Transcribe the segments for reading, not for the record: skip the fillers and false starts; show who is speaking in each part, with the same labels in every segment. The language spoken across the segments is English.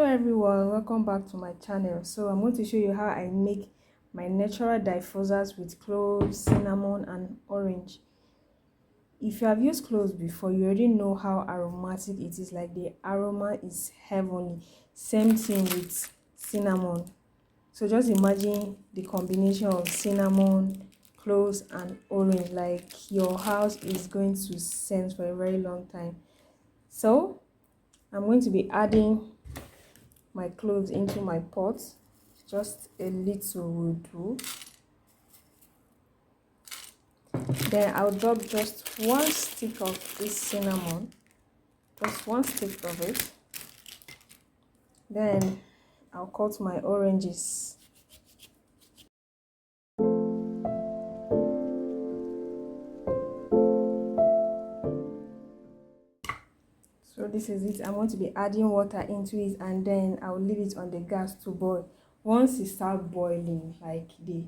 Speaker 1: Hello everyone, welcome back to my channel. So I'm going to show you how I make my natural diffusers with cloves, cinnamon and orange. If you have used cloves before, you already know how aromatic it is. Like, the aroma is heavenly. Same thing with cinnamon. So just imagine the combination of cinnamon, cloves and orange. Like, your house is going to scent for a very long time. So I'm going to be adding my cloves into my pot. Just a little will do. Then I'll drop just one stick of this cinnamon, just one stick of it. Then I'll cut my oranges. So this is it. I'm going to be adding water into it, and then I'll leave it on the gas to boil. Once it starts boiling, like, the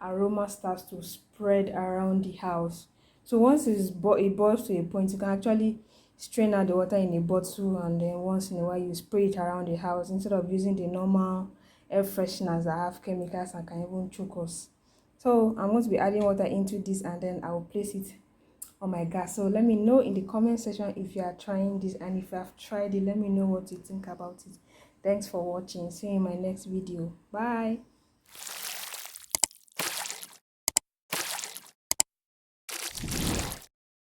Speaker 1: aroma starts to spread around the house. So once it boils to a point, you can actually strain out the water in a bottle, and then once in a while you spray it around the house instead of using the normal air fresheners that have chemicals and can even choke us. So I'm going to be adding water into this, and then I will place it on my gas. So let me know in the comment section if you are trying this, and if you have tried it, let me know what you think about it. Thanks for watching. See you in my next video. Bye.